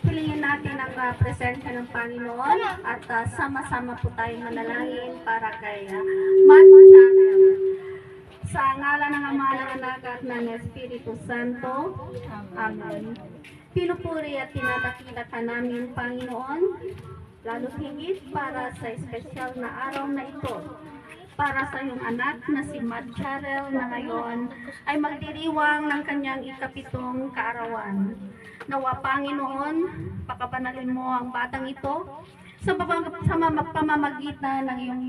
Hilingin natin ang presensya ng Panginoon at sama-sama po tayong manalangin para kay Mother Channel. Sa ngalan ng Ama, ng Anak at ng Espiritu Santo. Amen. Pinupuri at tinadakila ka namin, Panginoon, lalo higit para sa espesyal na araw na ito. Para sa iyong anak na si Mad Charel na ngayon ay magdiriwang ng kanyang ikapitong kaarawan. Nawa, Panginoon, pakabanalin mo ang batang ito sa pamamagitan ng iyong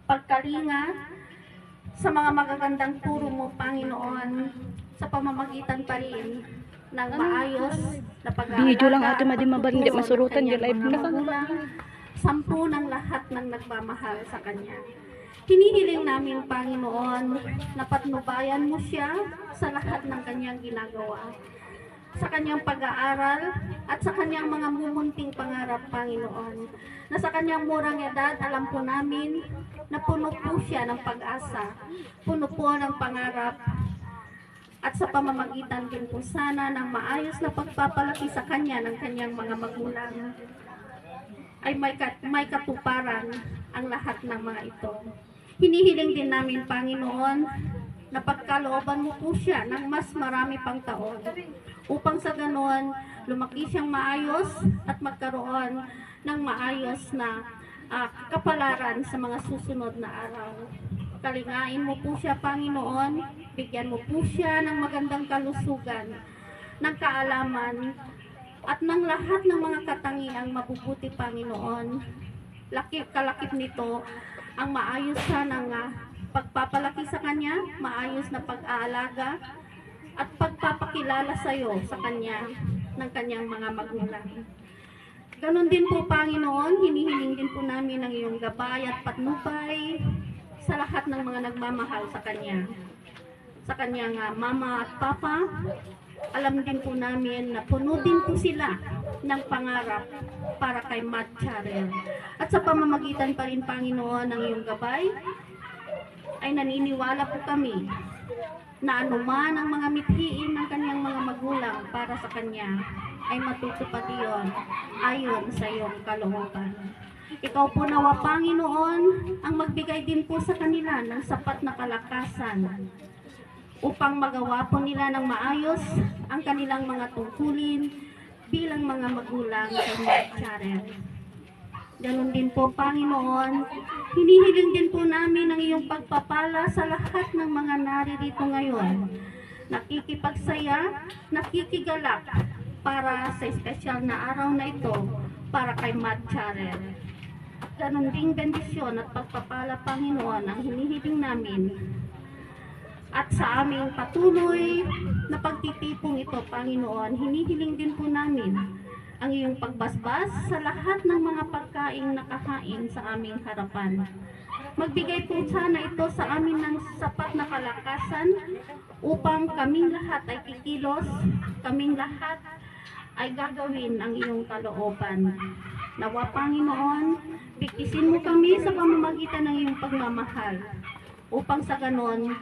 pagkalinga, sa mga magagandang turo mo, Panginoon, sa pamamagitan pa rin ng maayos na pag-aalaga. Video lang ato madimaban, hindi masurutan, di live na ka. Sampu ng lahat ng nagmamahal sa Kanya. Hinihiling namin, Panginoon, na patnubayan mo siya sa lahat ng kanyang ginagawa, sa kanyang pag-aaral at sa kanyang mga mumunting pangarap, Panginoon, na sa kanyang murang edad, alam po namin na puno po siya ng pag-asa, puno po ng pangarap, at sa pamamagitan din po sana ng maayos na pagpapalaki sa kanya ng kanyang mga magulang, ay may katuparan ang lahat ng mga ito. Hinihiling din namin, Panginoon, na pagkalooban mo po siya ng mas marami pang taon upang sa ganoon lumaki siyang maayos at magkaroon ng maayos na kapalaran sa mga susunod na araw. Kalingain mo po siya, Panginoon, bigyan mo po siya ng magandang kalusugan, ng kaalaman, at ng lahat ng mga katangiang mabubuti, Panginoon. Kalakip nito ang maayos siya ng pagpapalaki sa kanya, maayos na pag-aalaga, at pagpapakilala sa iyo sa kanya ng kanyang mga magulang. Ganon din po, Panginoon, hinihiling din po namin ang iyong gabay at patnubay sa lahat ng mga nagmamahal sa kanya. Sa kanyang mama at papa, alam din po namin na puno din po sila ng pangarap para kay Mad Charel. At sa pamamagitan pa rin, Panginoon, ng iyong gabay, ay naniniwala po kami na anuman ang mga mithiin ng kanyang mga magulang para sa kanya ay matutupad iyon ayon sa iyong kalooban. Ikaw po nawa, Panginoon, ang magbigay din po sa kanila ng sapat na kalakasan upang magawa po nila ng maayos ang kanilang mga tungkulin bilang mga magulang kay Mad Charel. Ganon din po, Panginoon, hinihiling din po namin ang iyong pagpapala sa lahat ng mga naririto ngayon. Nakikipagsaya, nakikigalak para sa espesyal na araw na ito para kay Mad Charel. Ganon ding bendisyon at pagpapala, Panginoon, ang hinihiling namin. At sa aming patuloy na pagtitipong ito, Panginoon, hinihiling din po namin ang iyong pagbasbas sa lahat ng mga pagkaing nakakain sa aming harapan. Magbigay po sana ito sa amin ng sapat na kalakasan upang kaming lahat ay kikilos, kaming lahat ay gagawin ang iyong kalooban. Nawa, Panginoon, bigkisin mo kami sa pamamagitan ng iyong pagmamahal upang sa ganon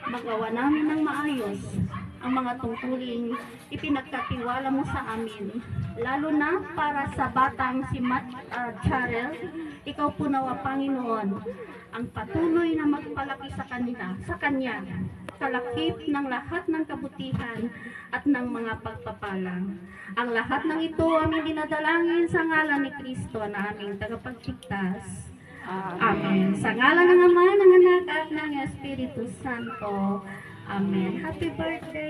magawa namin ng maayos ang mga tungkuling ipinagkatiwala mo sa amin, lalo na para sa batang si Mad Charel. Ikaw po nawa, Panginoon, ang patuloy na magpalaki sa kanya, kalakip ng lahat ng kabutihan at ng mga pagpapala. Ang lahat ng ito aming dinadalangin sa ngalan ni Kristo na aming tagapagligtas. Amen. Sa ngalan ng Ama, ng Anak at ng Espiritu Santo. Amen. Happy birthday!